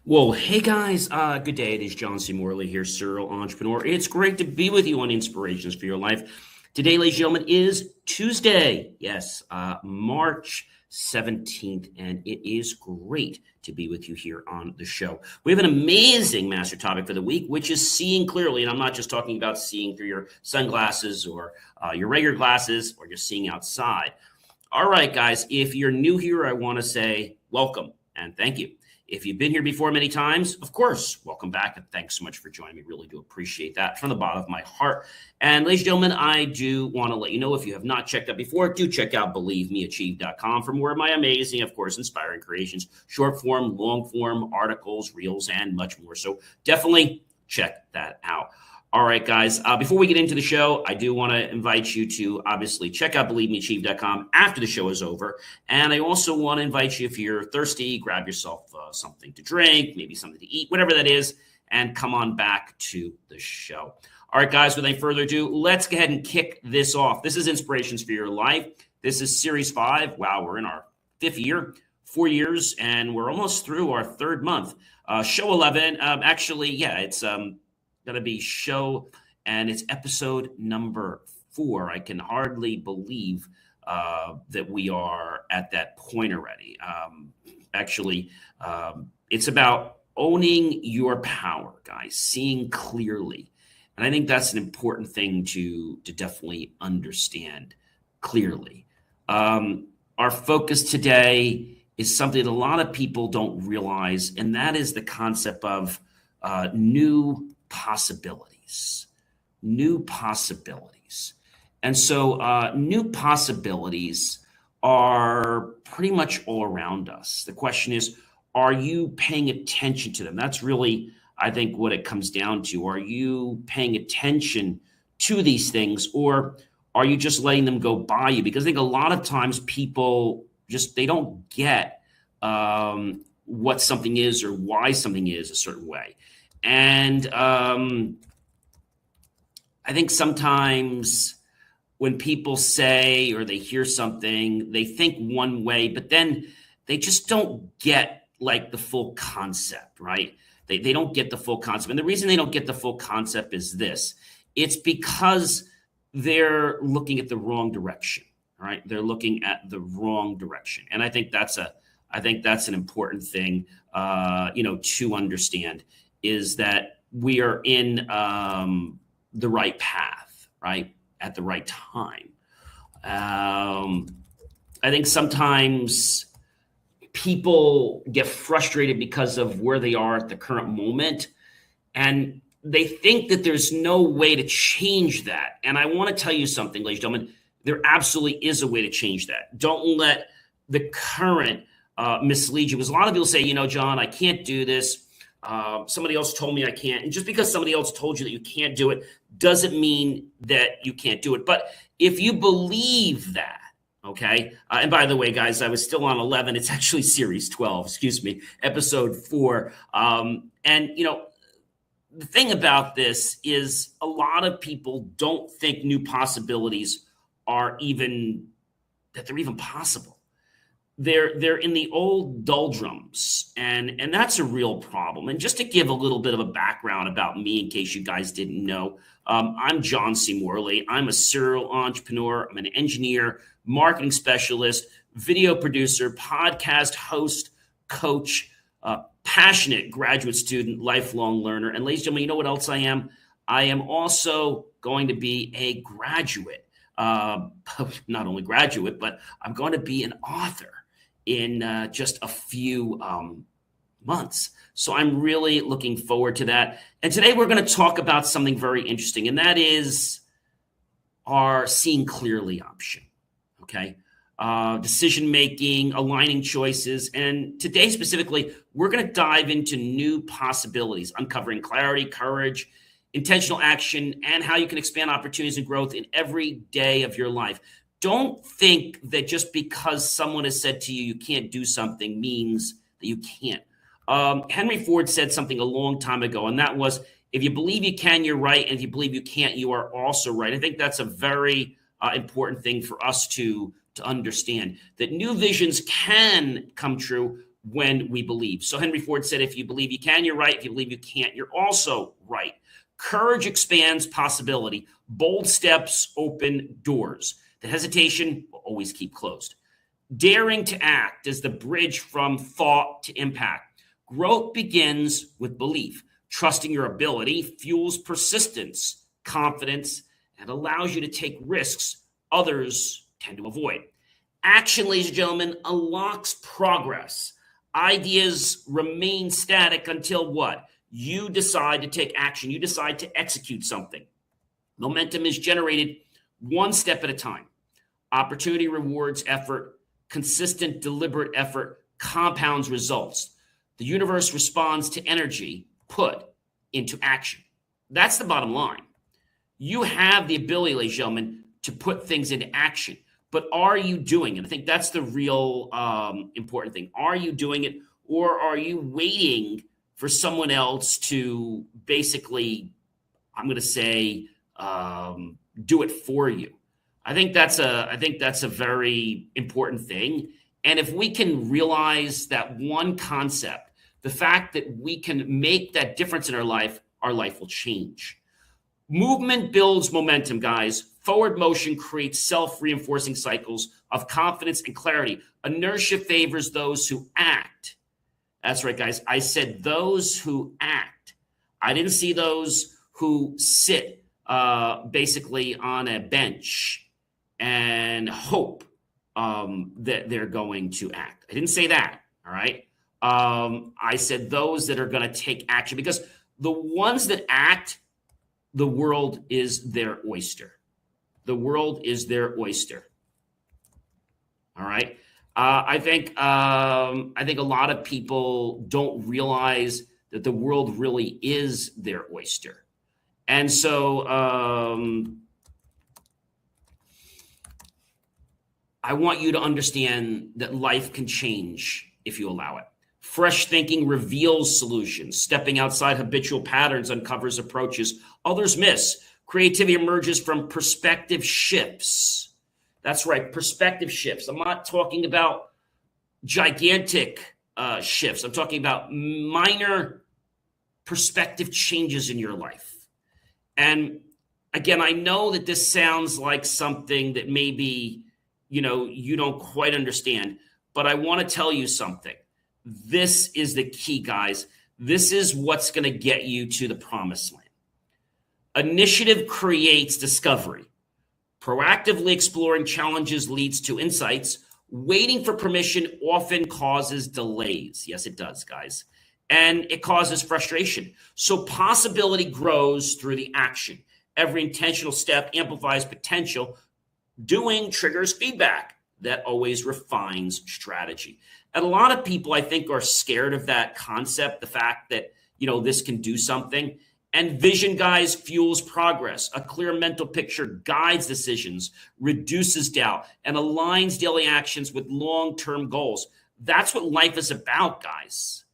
Well, hey guys, good day. It is John C. Morley here, serial entrepreneur. It's great to be with you on Inspirations for Your Life. Today, ladies and gentlemen, is Tuesday. Yes, March 17th, and it is great to be with you here on the show. We have an amazing master topic for the week, which is seeing clearly. And I'm not just talking about seeing through your sunglasses or your regular glasses or just seeing outside. All right, guys, if you're new here, I want to say welcome and thank you. If you've been here before many times, of course, welcome back. And thanks so much for joining me. Really do appreciate that from the bottom of my heart. And ladies and gentlemen, I do want to let you know, if you have not checked out before, do check out believemeachieve.com for more of my amazing, of course, inspiring creations, short form, long form, articles, reels, and much more. So definitely check that out. All right, guys, before we get into the show, I do want to invite you to obviously check out believemeachieve.com after the show is over. And I also want to invite you, if you're thirsty, grab yourself something to drink, maybe something to eat, whatever that is, and come on back to the show. All right, guys, without further ado, let's go ahead and kick this off. This is Inspirations for Your Life. This is Series 5. Wow, we're in our 5th year, 4 years, and we're almost through our 3rd month. Show 11, it's going to be show, and it's episode number 4. I can hardly believe that we are at that point already. It's about owning your power, guys, seeing clearly. And I think that's an important thing to definitely understand clearly. Our focus today is something that a lot of people don't realize, and that is the concept of new possibilities. And so new possibilities are pretty much all around us. The question is, are you paying attention to them? That's really, I think, what it comes down to. Are you paying attention to these things, or are you just letting them go by you? Because I think a lot of times people they don't get what something is or why something is a certain way. And I think sometimes when people say or they hear something, they think one way, but then they just don't get like the full concept, right? They don't get the full concept. And the reason they don't get the full concept is this. It's because they're looking at the wrong direction, right? They're looking at the wrong direction. And I think that's an important thing, to understand, is that we are in the right path, right? At the right time. I think sometimes people get frustrated because of where they are at the current moment, and they think that there's no way to change that. And I want to tell you something, ladies and gentlemen, there absolutely is a way to change that. Don't let the current mislead you, because a lot of people say, John, I can't do this. Somebody else told me I can't. And just because somebody else told you that you can't do it doesn't mean that you can't do it. But if you believe that, okay, and by the way, guys, I was still on 11. It's actually series 12, episode 4. The thing about this is a lot of people don't think new possibilities they're even possible. They're in the old doldrums, and that's a real problem. And just to give a little bit of a background about me, in case you guys didn't know, I'm John C. Morley. I'm a serial entrepreneur. I'm an engineer, marketing specialist, video producer, podcast host, coach, passionate graduate student, lifelong learner. And ladies and gentlemen, you know what else I am? I am also going to be a graduate. Not only graduate, but I'm going to be an author in just a few months. So I'm really looking forward to that. And today we're going to talk about something very interesting, and that is our seeing clearly option, okay? Decision-making, aligning choices. And today specifically, we're going to dive into new possibilities, uncovering clarity, courage, intentional action, and how you can expand opportunities and growth in every day of your life. Don't think that just because someone has said to you, you can't do something means that you can't. Henry Ford said something a long time ago, and that was, if you believe you can, you're right. And if you believe you can't, you are also right. I think that's a very important thing for us to understand, that new visions can come true when we believe. So Henry Ford said, if you believe you can, you're right. If you believe you can't, you're also right. Courage expands possibility. Bold steps open doors. The hesitation will always keep closed. Daring to act is the bridge from thought to impact. Growth begins with belief. Trusting your ability fuels persistence, confidence, and allows you to take risks others tend to avoid. Action, ladies and gentlemen, unlocks progress. Ideas remain static until what? You decide to take action. You decide to execute something. Momentum is generated one step at a time. Opportunity rewards effort. Consistent, deliberate effort compounds results. The universe responds to energy put into action. That's the bottom line. You have the ability, ladies and gentlemen, to put things into action. But are you doing it? I think that's the real important thing. Are you doing it, or are you waiting for someone else to basically, I'm going to say, do it for you? I think that's a very important thing. And if we can realize that one concept, the fact that we can make that difference in our life will change. Movement builds momentum, guys. Forward motion creates self-reinforcing cycles of confidence and clarity. Inertia favors those who act. That's right, guys. I said those who act. I didn't see those who sit basically on a bench and hope that they're going to act. I didn't say that, all right? I said those that are going to take action, because the ones that act, the world is their oyster. The world is their oyster. All right. I think a lot of people don't realize that the world really is their oyster, and so I want you to understand that life can change if you allow it. Fresh thinking reveals solutions. Stepping outside habitual patterns uncovers approaches others miss. Creativity emerges from perspective shifts. That's right, perspective shifts. I'm not talking about gigantic shifts. I'm talking about minor perspective changes in your life. And again, I know that this sounds like something that maybe, you don't quite understand, but I want to tell you something. This is the key, guys. This is what's going to get you to the promised land. Initiative creates discovery. Proactively exploring challenges leads to insights. Waiting for permission often causes delays. Yes, it does, guys. And it causes frustration. So possibility grows through the action. Every intentional step amplifies potential. Doing triggers feedback that always refines strategy. And a lot of people, I think, are scared of that concept, the fact that, this can do something. And vision, guys, fuels progress. A clear mental picture guides decisions, reduces doubt, and aligns daily actions with long-term goals. That's what life is about, guys.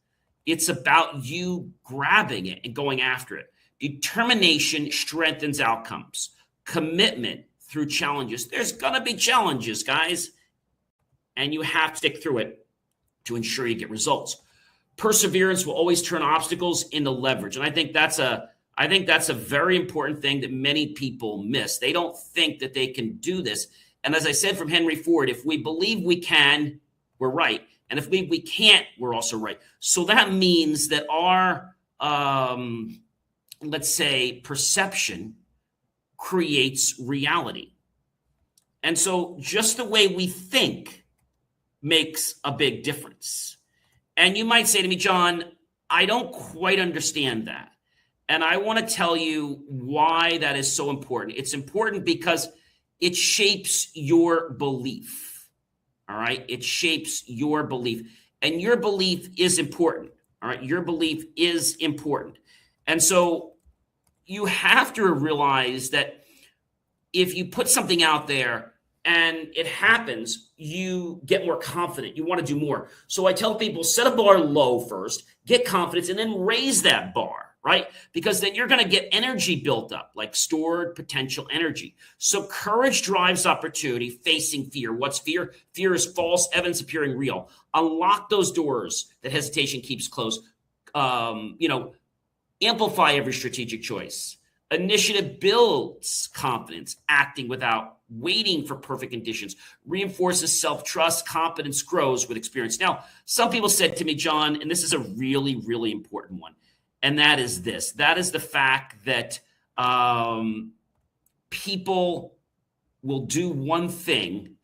It's about you grabbing it and going after it. Determination strengthens outcomes. Commitment through challenges. There's going to be challenges, guys, and you have to stick through it to ensure you get results. Perseverance will always turn obstacles into leverage. And I think that's a very important thing that many people miss. They don't think that they can do this. And as I said from Henry Ford, if we believe we can, we're right. And if we can't, we're also right. So that means that our, let's say, perception creates reality. And so just the way we think makes a big difference. And you might say to me, John, I don't quite understand that. And I want to tell you why that is so important. It's important because it shapes your belief. All right. It shapes your belief. And your belief is important. All right. Your belief is important. And so you have to realize that if you put something out there and it happens, you get more confident. You want to do more. So I tell people, set a bar low first, get confidence, and then raise that bar. right? Because then you're going to get energy built up, like stored potential energy. So courage drives opportunity, facing fear. What's fear? Fear is false evidence appearing real. Unlock those doors that hesitation keeps closed. Amplify every strategic choice. Initiative builds confidence, acting without waiting for perfect conditions, reinforces self-trust, confidence grows with experience. Now, some people said to me, John, and this is a really, really important one, and that is this. That is the fact that people will do one thing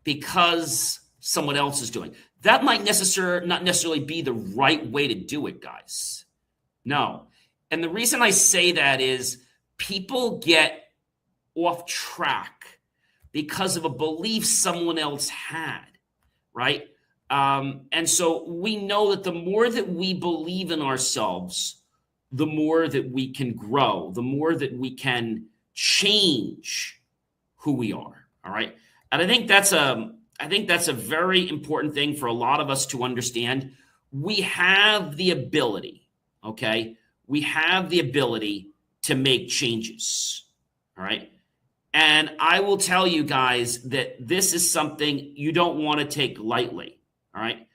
because someone else is doing. That might not necessarily be the right way to do it, guys. No. And the reason I say that is people get off track because of a belief someone else had, right? And so we know that the more that we believe in ourselves, the more that we can grow, the more that we can change who we are, all right? And I think that's a very important thing for a lot of us to understand. We have the ability, okay? We have the ability to make changes, all right? And I will tell you guys that this is something you don't want to take lightly, all right?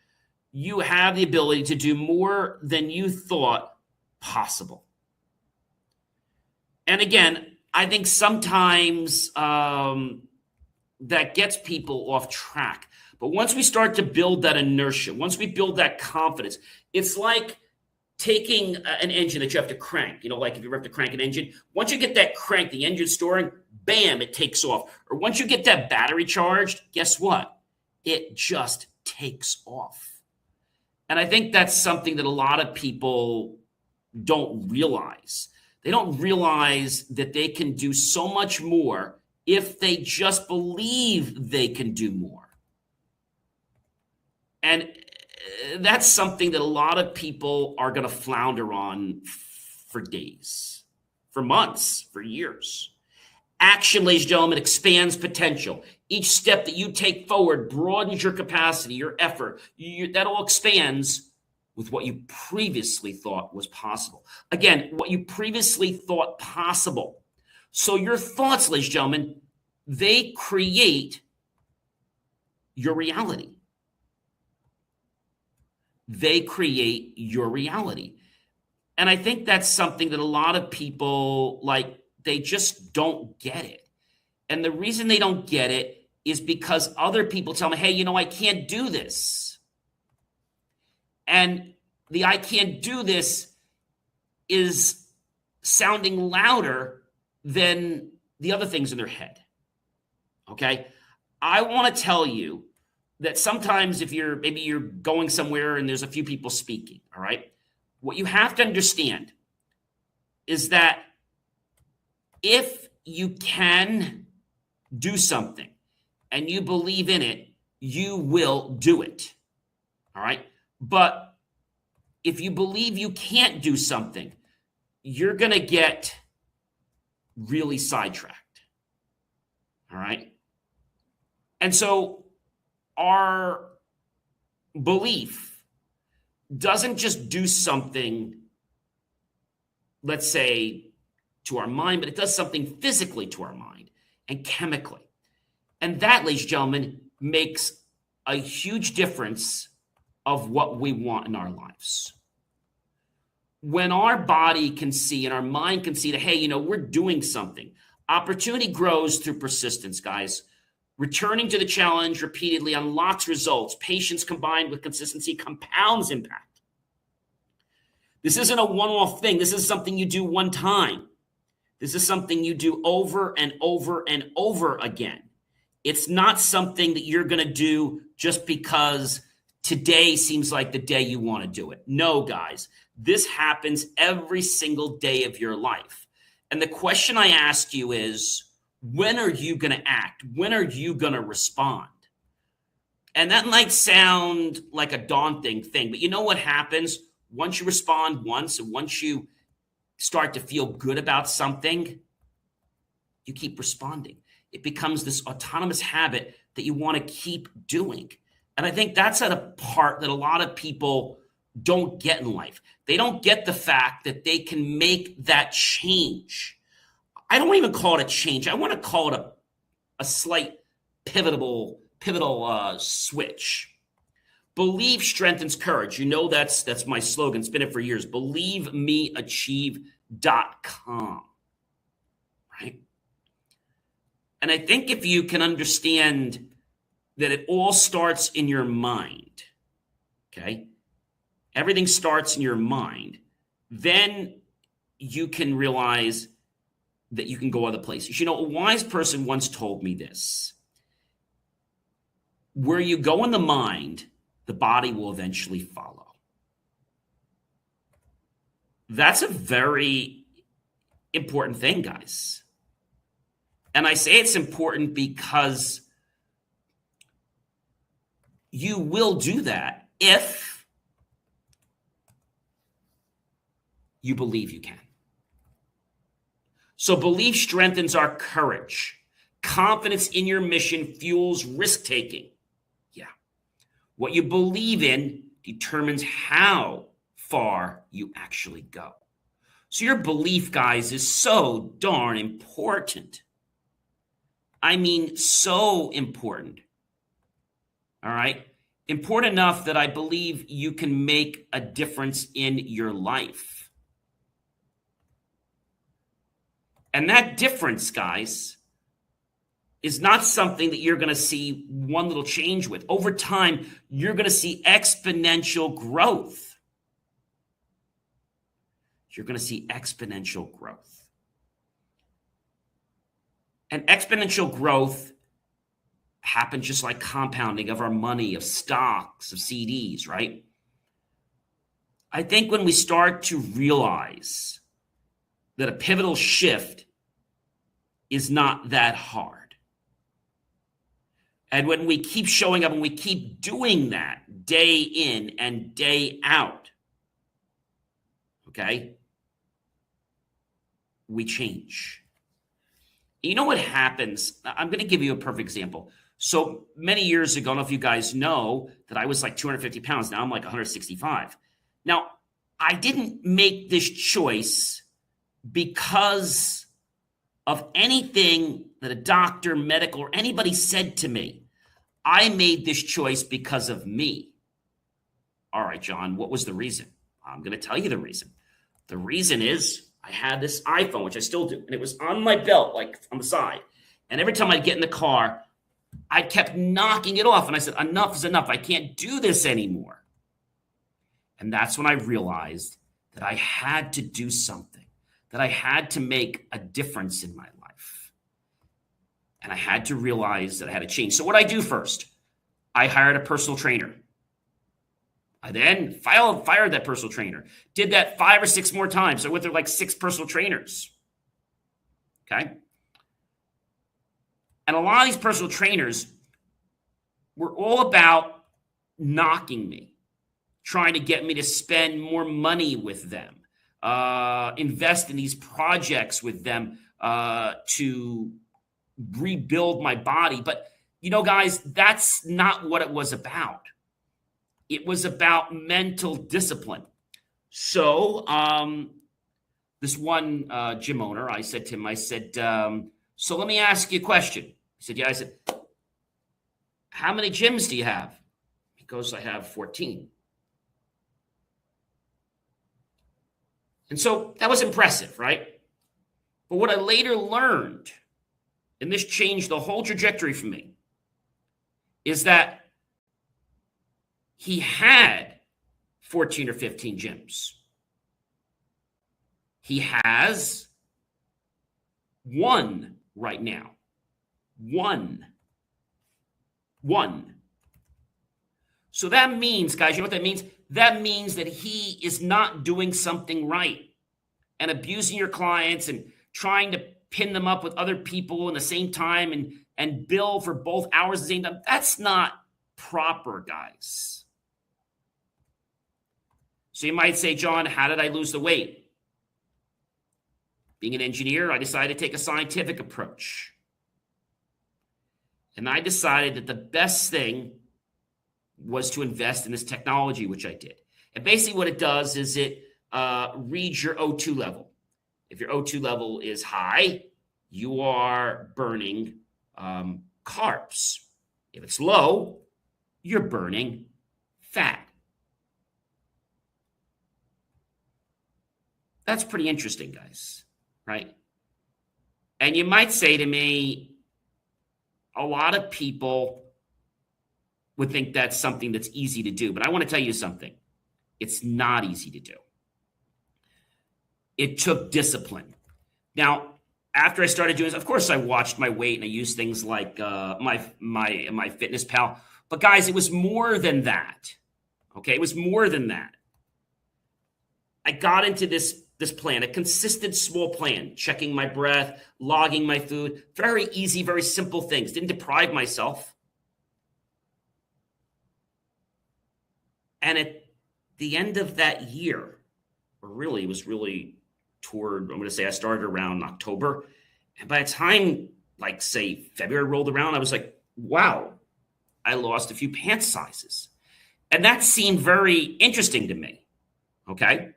You have the ability to do more than you thought possible. And again, I think sometimes that gets people off track. But once we start to build that inertia, once we build that confidence, it's like taking an engine that you have to crank, like if you have to crank an engine, once you get that crank, the engine storing, bam, it takes off. Or once you get that battery charged, guess what? It just takes off. And I think that's something that a lot of people don't realize. They don't realize that they can do so much more if they just believe they can do more. And that's something that a lot of people are going to flounder on for days, for months, for years. Action, ladies and gentlemen, expands potential. Each step that you take forward broadens your capacity, your effort. That all expands with what you previously thought was possible. Again, what you previously thought possible. So your thoughts, ladies and gentlemen, they create your reality. They create your reality. And I think that's something that a lot of people, they just don't get it. And the reason they don't get it is because other people tell me, hey, I can't do this. And the I can't do this is sounding louder than the other things in their head. Okay? I want to tell you that sometimes if you're going somewhere and there's a few people speaking, all right, what you have to understand is that if you can do something and you believe in it, you will do it, all right? But if you believe you can't do something, you're going to get really sidetracked, all right? And so our belief doesn't just do something, let's say, to our mind, but it does something physically to our mind and chemically. And that, ladies and gentlemen, makes a huge difference of what we want in our lives. When our body can see and our mind can see that, hey, we're doing something, opportunity grows through persistence, guys. Returning to the challenge repeatedly unlocks results. Patience combined with consistency compounds impact. This isn't a one-off thing. This is something you do one time. This is something you do over and over and over again. It's not something that you're going to do just because today seems like the day you want to do it. No, guys, this happens every single day of your life. And the question I ask you is, when are you going to act? When are you going to respond? And that might sound like a daunting thing, but you know what happens? Once you respond once, and once you start to feel good about something, you keep responding. It becomes this autonomous habit that you want to keep doing. And I think that's a part that a lot of people don't get in life. They don't get the fact that they can make that change. I don't even call it a change. I want to call it a slight pivotal switch. Believe strengthens courage. You know that's my slogan. It's been it for years. BelieveMeAchieve.com. Right? And I think if you can understand that it all starts in your mind, okay? Everything starts in your mind, then you can realize that you can go other places. You know, a wise person once told me this. Where you go in the mind, the body will eventually follow. That's a very important thing, guys. And I say it's important because you will do that if you believe you can. So belief strengthens our courage. Confidence in your mission fuels risk-taking. Yeah. What you believe in determines how far you actually go. So your belief, guys, is so darn important. I mean, so important. All right? Important enough that I believe you can make a difference in your life. And that difference, guys, is not something that you're going to see one little change with. Over time, you're going to see exponential growth. You're going to see exponential growth. And exponential growth happens just like compounding of our money, of stocks, of CDs, right? I think when we start to realize that a pivotal shift is not that hard, and when we keep showing up and we keep doing that day in and day out, okay, we change. You know what happens? I'm going to give you a perfect example. So many years ago, I don't know if you guys know that I was like 250 pounds. Now I'm like 165. Now, I didn't make this choice because of anything that a doctor, medical, or anybody said to me. I made this choice because of me. All right, John, what was the reason? I'm going to tell you the reason. The reason is I had this iPhone, which I still do, and it was on my belt, like on the side. And every time I'd get in the car, I kept knocking it off. And I said, enough is enough. I can't do this anymore. And that's when I realized that I had to do something, that I had to make a difference in my life. And I had to realize that I had to change. So what did I do first? I hired a personal trainer. I then fired that personal trainer. Did that 5 or 6 more times. So I went through like 6 personal trainers. Okay. And a lot of these personal trainers were all about knocking me, trying to get me to spend more money with them, invest in these projects with them to rebuild my body. But, you know, guys, that's not what it was about. It was about mental discipline. So this one gym owner, I said to him, so let me ask you a question. He said, yeah. I said, how many gyms do you have? He goes, I have 14. And so that was impressive, right? But what I later learned, and this changed the whole trajectory for me, is that he had 14 or 15 gyms. He has 1 right now. One. So that means, guys, you know what that means? That means that he is not doing something right and abusing your clients and trying to pin them up with other people in the same time and bill for both hours at the same time. That's not proper, guys. So you might say, John, how did I lose the weight? Being an engineer, I decided to take a scientific approach. And I decided that the best thing was to invest in this technology, which I did. And basically what it does is it reads your O2 level. If your O2 level is high, you are burning carbs. If it's low, you're burning fat. That's pretty interesting, guys, right? And you might say to me, a lot of people would think that's something that's easy to do, but I want to tell you something. It's not easy to do. It took discipline. Now, after I started doing this, of course, I watched my weight and I used things like my Fitness Pal. But guys, it was more than that. Okay, it was more than that. I got into this plan, a consistent small plan, checking my breath, logging my food, very easy, very simple things. Didn't deprive myself. And at the end of that year, or really, it was really toward, I'm going to say I started around October. And by the time, like, say, February rolled around, I was like, wow, I lost a few pant sizes. And that seemed very interesting to me. Okay.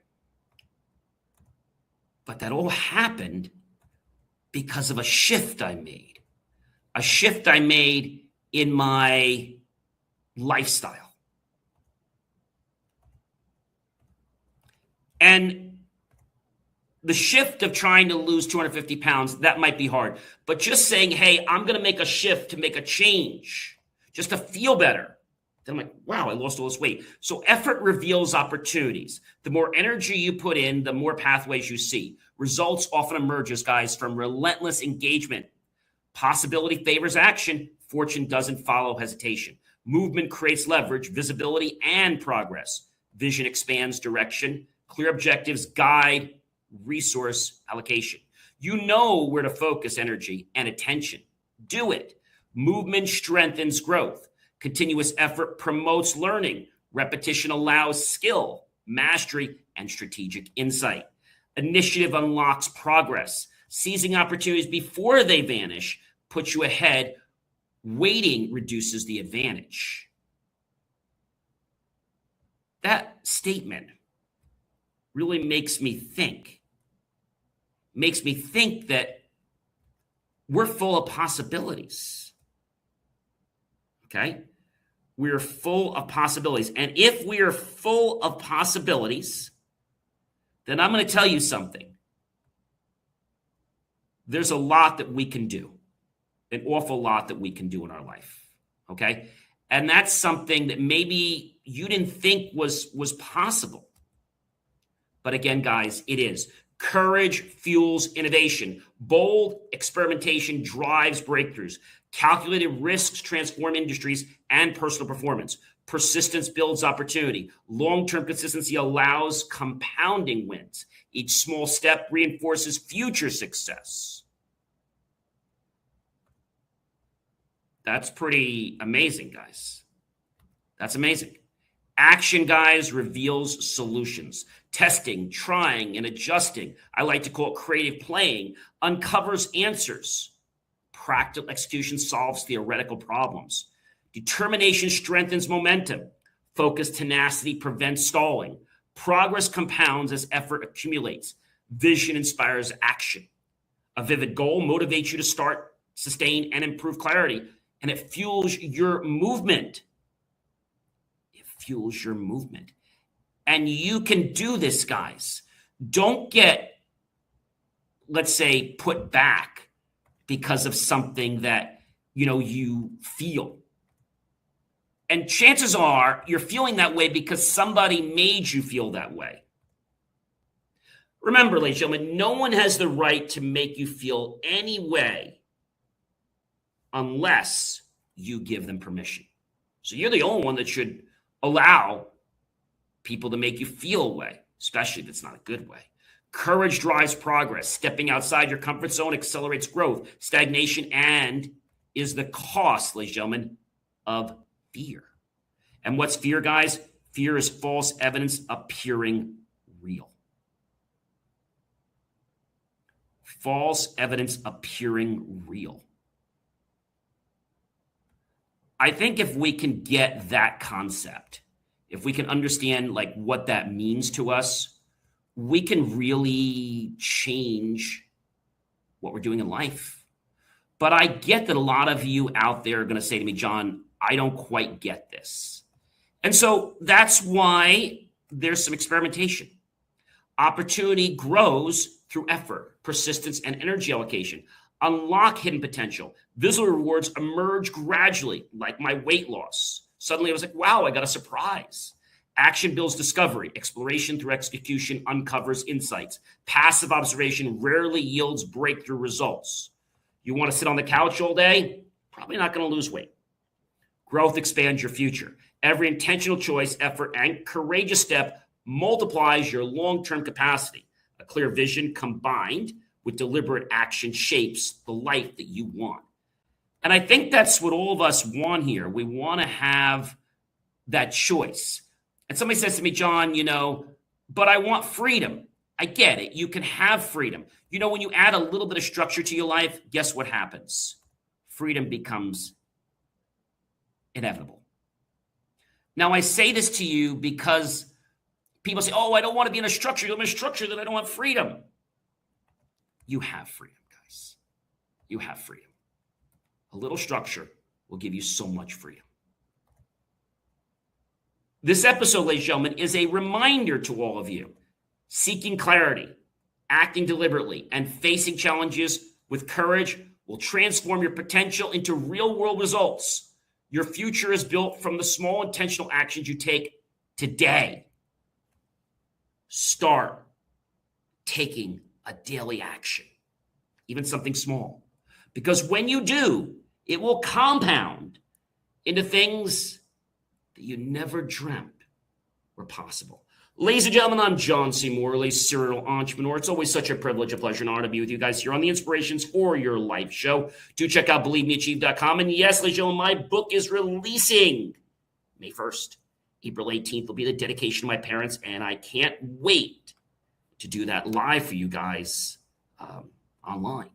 But that all happened because of a shift I made. A shift I made in my lifestyle. And the shift of trying to lose 250 pounds, that might be hard. But just saying, hey, I'm going to make a shift to make a change, just to feel better. Then I'm like, wow, I lost all this weight. So effort reveals opportunities. The more energy you put in, the more pathways you see. Results often emerges, guys, from relentless engagement. Possibility favors action. Fortune doesn't follow hesitation. Movement creates leverage, visibility, and progress. Vision expands direction. Clear objectives guide resource allocation. You know where to focus energy and attention. Do it. Movement strengthens growth. Continuous effort promotes learning. Repetition allows skill, mastery, and strategic insight. Initiative unlocks progress. Seizing opportunities before they vanish puts you ahead. Waiting reduces the advantage. That statement really makes me think. Makes me think that we're full of possibilities. Okay? We're full of possibilities. And if we are full of possibilities, then I'm going to tell you something. There's a lot that we can do, an awful lot that we can do in our life. Okay? And that's something that maybe you didn't think was possible. But again, guys, it is. Courage fuels innovation. Bold experimentation drives breakthroughs. Calculated risks transform industries and personal performance. Persistence builds opportunity. Long-term consistency allows compounding wins. Each small step reinforces future success. That's pretty amazing, guys. That's amazing. Action, guys, reveals solutions. Testing, trying, and adjusting, I like to call it creative playing, uncovers answers. Practical execution solves theoretical problems. Determination strengthens momentum. Focused tenacity prevents stalling. Progress compounds as effort accumulates. Vision inspires action. A vivid goal motivates you to start, sustain, and improve clarity, and it fuels your movement. It fuels your movement. And you can do this, guys. Don't get, let's say, put back because of something that, you feel. And chances are you're feeling that way because somebody made you feel that way. Remember, ladies and gentlemen, no one has the right to make you feel any way unless you give them permission. So you're the only one that should allow people to make you feel a way, especially if it's not a good way. Courage drives progress. Stepping outside your comfort zone accelerates growth. Stagnation is the cost, ladies and gentlemen, of fear. And what's fear, guys? Fear is false evidence appearing real. False evidence appearing real. I think if we can get that concept, if we can understand like what that means to us, we can really change what we're doing in life. But I get that a lot of you out there are going to say to me, John, I don't quite get this. And so that's why there's some experimentation. Opportunity grows through effort, persistence, and energy allocation. Unlock hidden potential. Visible rewards emerge gradually, like my weight loss. Suddenly I was like, wow, I got a surprise. Action builds discovery. Exploration through execution uncovers insights. Passive observation rarely yields breakthrough results. You want to sit on the couch all day? Probably not going to lose weight. Growth expands your future. Every intentional choice, effort, and courageous step multiplies your long-term capacity. A clear vision combined with deliberate action shapes the life that you want. And I think that's what all of us want here. We want to have that choice. And somebody says to me, John, but I want freedom. I get it. You can have freedom. When you add a little bit of structure to your life, guess what happens? Freedom becomes inevitable. Now, I say this to you because people say, oh, I don't want to be in a structure. I'm in a structure that I don't have freedom. You have freedom, guys. You have freedom. A little structure will give you so much freedom. This episode, ladies and gentlemen, is a reminder to all of you. Seeking clarity, acting deliberately, and facing challenges with courage will transform your potential into real-world results. Your future is built from the small intentional actions you take today. Start taking a daily action, even something small. Because when you do, it will compound into things that you never dreamt were possible. Ladies and gentlemen, I'm John C. Morley, serial entrepreneur. It's always such a privilege, a pleasure, and honor to be with you guys here on the Inspirations for Your Life show. Do check out BelieveMeAchieve.com. And yes, ladies and gentlemen, my book is releasing May 1st. April 18th will be the dedication of my parents, and I can't wait to do that live for you guys online.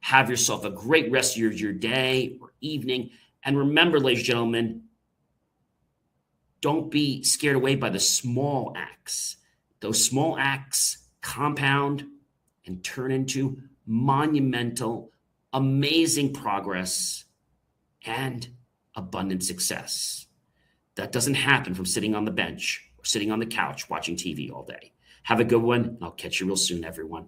Have yourself a great rest of your day or evening. And remember, ladies and gentlemen, don't be scared away by the small acts. Those small acts compound and turn into monumental, amazing progress and abundant success. That doesn't happen from sitting on the bench or sitting on the couch watching TV all day. Have a good one. I'll catch you real soon, everyone.